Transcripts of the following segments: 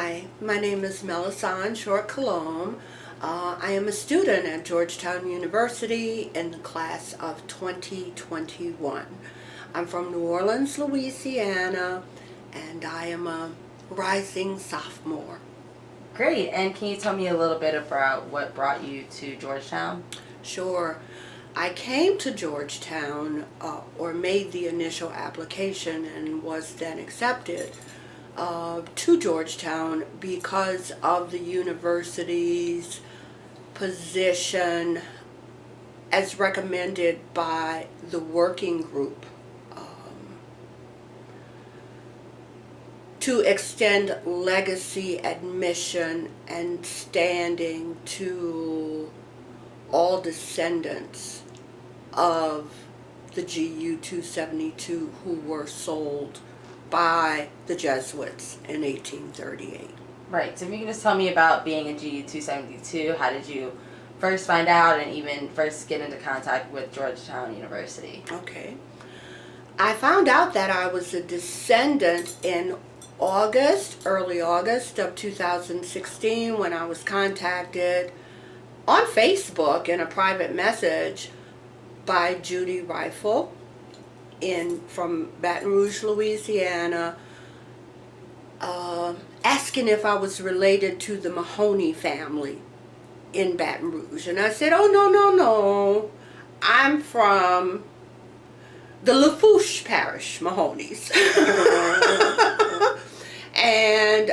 Hi, my name is Melisande Short Colomb. I am a student at Georgetown University in the class of 2021. I'm from New Orleans, Louisiana, and I am a rising sophomore. Great, and can you tell me a little bit about what brought you to Georgetown? Sure. I came to Georgetown or made the initial application and was then accepted to Georgetown because of the university's position as recommended by the working group to extend legacy admission and standing to all descendants of the GU 272 who were sold by the Jesuits in 1838. Right, so if you can just tell me about being a GU 272, how did you first find out and even first get into contact with Georgetown University? Okay. I found out that I was a descendant in early August of 2016 when I was contacted on Facebook in a private message by Judy Rifle from Baton Rouge, Louisiana, asking if I was related to the Mahoney family in Baton Rouge. And I said, oh, no. I'm from the Lafourche Parish Mahonies. And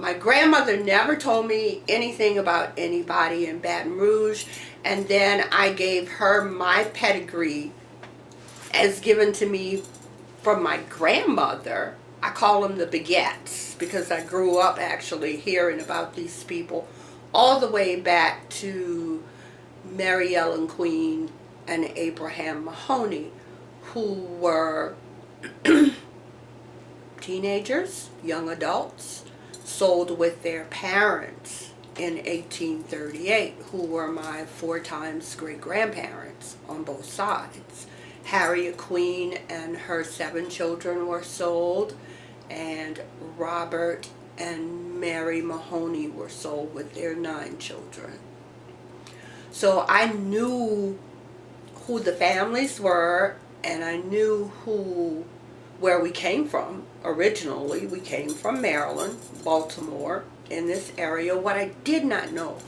my grandmother never told me anything about anybody in Baton Rouge. And then I gave her my pedigree as given to me from my grandmother. I call them the Begets because I grew up actually hearing about these people all the way back to Mary Ellen Queen and Abraham Mahoney, who were teenagers, young adults, sold with their parents in 1838, who were my 4 times great-grandparents on both sides. Harriet Queen and her 7 children were sold, and Robert and Mary Mahoney were sold with their 9 children. So I knew who the families were, and I knew where we came from. Originally, we came from Maryland, Baltimore, in this area. What I did not know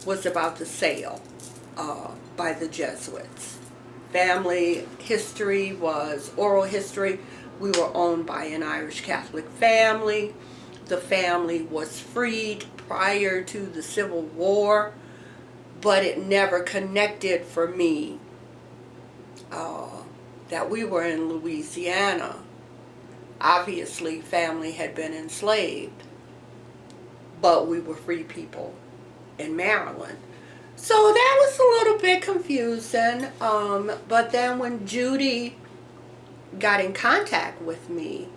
was about the sale by the Jesuits. Family history was oral history. We were owned by an Irish Catholic family. The family was freed prior to the Civil War, but it never connected for me that we were in Louisiana. Obviously, family had been enslaved, but we were free people in Maryland. So that was a little bit confusing. But then when Judy got in contact with me,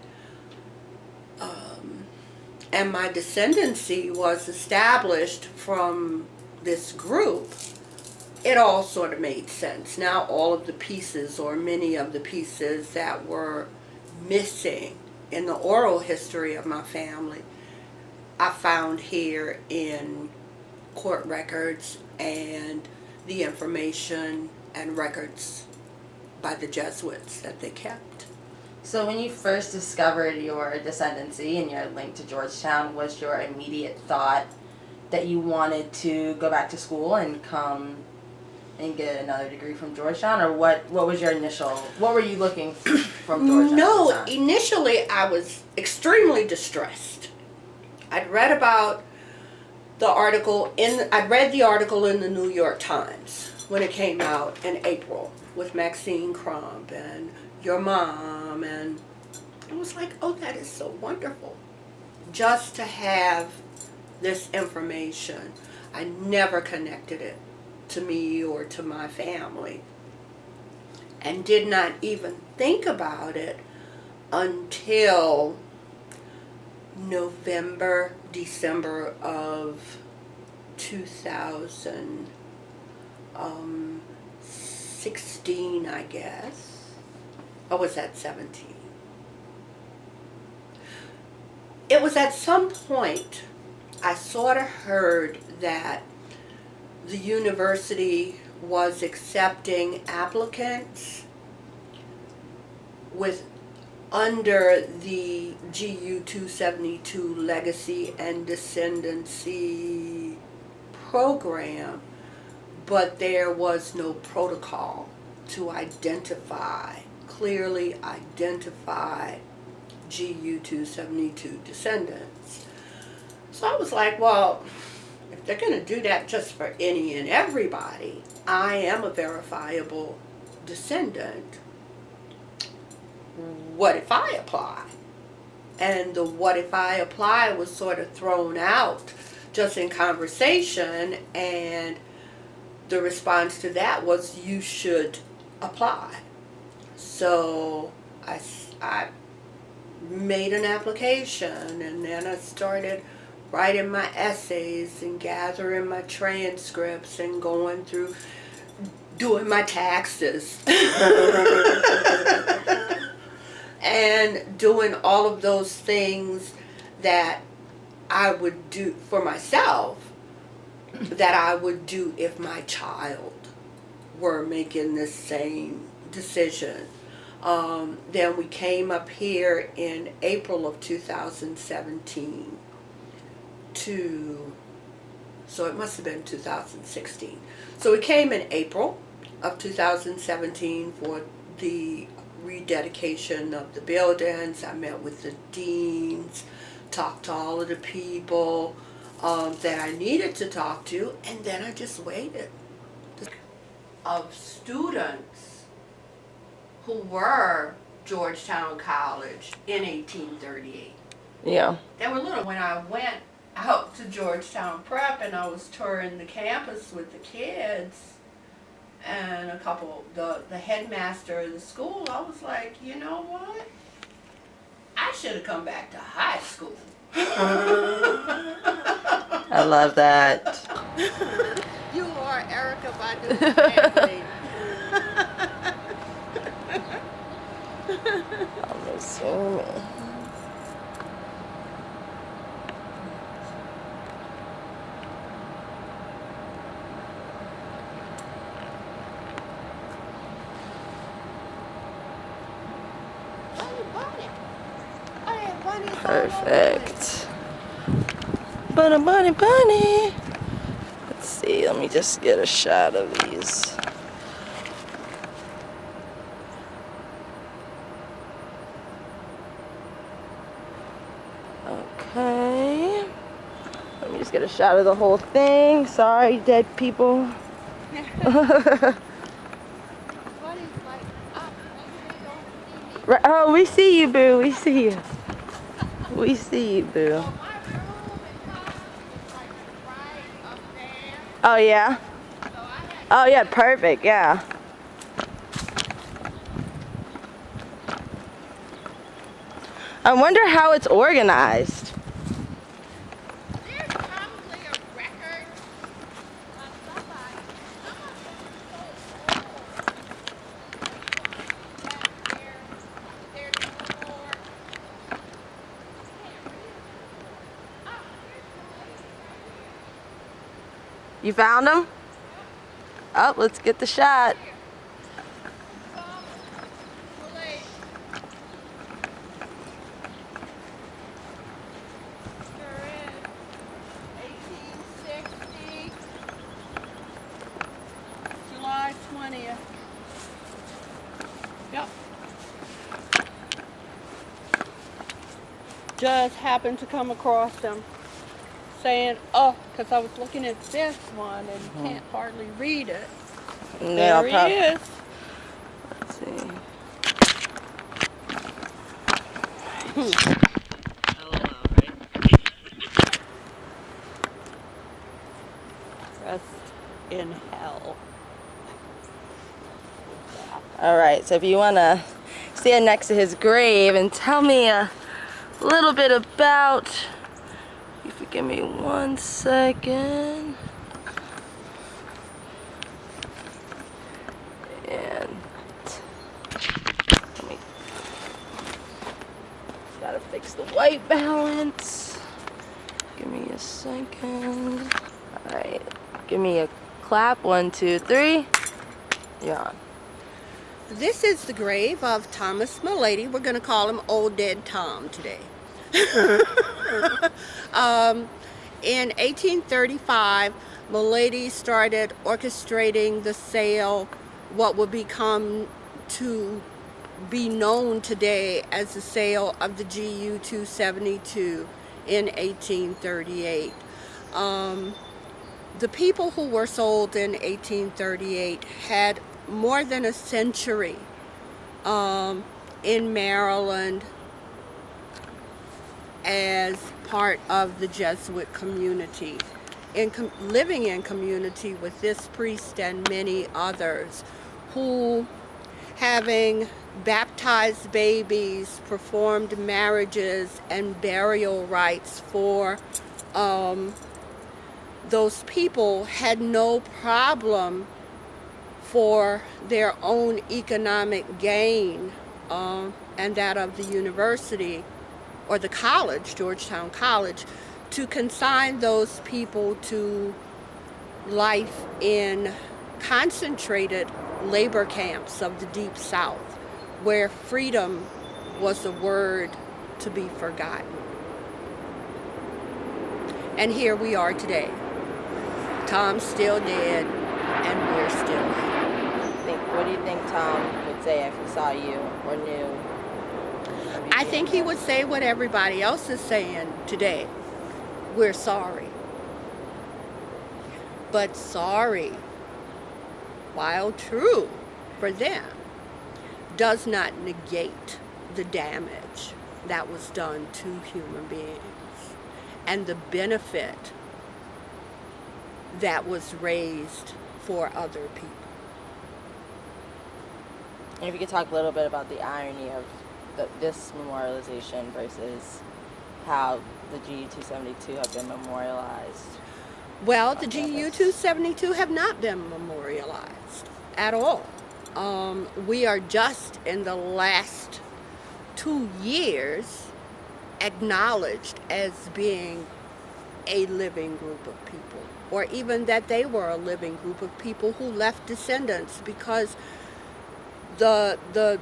and my descendancy was established from this group, it all sort of made sense. Now all of the pieces, or many of the pieces that were missing in the oral history of my family, I found here in court records and the information and records by the Jesuits that they kept. So when you first discovered your descendancy and your link to Georgetown, was your immediate thought that you wanted to go back to school and come and get another degree from Georgetown, or what was your initial, what were you looking from Georgetown? No, initially I was extremely distressed. I'd read about the article I'd read the article in the New York Times when it came out in April with Maxine Crump and your mom, and I was like, oh, that is so wonderful just to have this information. I never connected it to me or to my family, and did not even think about it until December of 2016, I guess. Or was that 17? It was at some point I sort of heard that the university was accepting applicants with under the GU 272 Legacy and Descendancy program, but there was no protocol to clearly identify GU 272 descendants. So I was like, well, if they're going to do that just for any and everybody, I am a verifiable descendant. What if I apply? And the what if I apply was sort of thrown out just in conversation, and the response to that was you should apply. So I made an application, and then I started writing my essays and gathering my transcripts and going through doing my taxes and doing all of those things that I would do for myself that I would do if my child were making the same decision. Then we came up here in April of 2017 so it must have been 2016. So we came in April of 2017 for the rededication of the buildings. I met with the deans, talked to all of the people that I needed to talk to, and then I just waited. Of students who were Georgetown College in 1838. Yeah. They were little. When I went out to Georgetown Prep and I was touring the campus with the kids and the headmaster of the school, I was like, you know what? I should have come back to high school. I love that. You are Erica Badu's family. I'm assuming. Perfect. Bunny. Let's see, let me just get a shot of these. Okay. Let me just get a shot of the whole thing. Sorry, dead people. Right, oh, we see you, boo. We see you. We see you, boo. Oh, yeah? Oh, yeah, perfect, yeah. I wonder how it's organized. There's probably a record on somebody. You found them? Oh, let's get the shot. July 20th. Yep. Just happened to come across them saying, oh, because I was looking at this one and you can't hardly read it. Yeah, there he is. Let's see. Rest in hell. All right, so if you want to stand next to his grave and tell me a little bit about, if you give me 1 second. And let me, gotta fix the white balance. Give me me a second. Alright. Give me a clap. 1, 2, 3. You're on. This is the grave of Thomas Mulady. We're going to call him Old Dead Tom today. In 1835, Mulady started orchestrating the sale, what would become to be known today as the sale of the GU-272 in 1838. The people who were sold in 1838 had more than a century in Maryland as part of the Jesuit community, living in community with this priest and many others who, having baptized babies, performed marriages and burial rites for those people, had no problem for their own economic gain and that of the university or the college, Georgetown College, to consign those people to life in concentrated labor camps of the Deep South, where freedom was a word to be forgotten. And here we are today. Tom's still dead, and we're still here. What do you think Tom would say if he saw you or knew? I think he would say what everybody else is saying today. We're sorry. But sorry, while true for them, does not negate the damage that was done to human beings and the benefit that was raised for other people. And if you could talk a little bit about the irony of this memorialization versus how the GU-272 have been memorialized. Well, the GU-272 have not been memorialized at all. We are just in the last 2 years acknowledged as being a living group of people, or even that they were a living group of people who left descendants, because the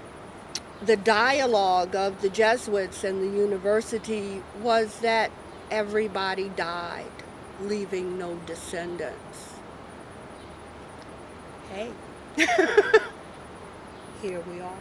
dialogue of the Jesuits and the university was that everybody died, leaving no descendants. Hey, here we are.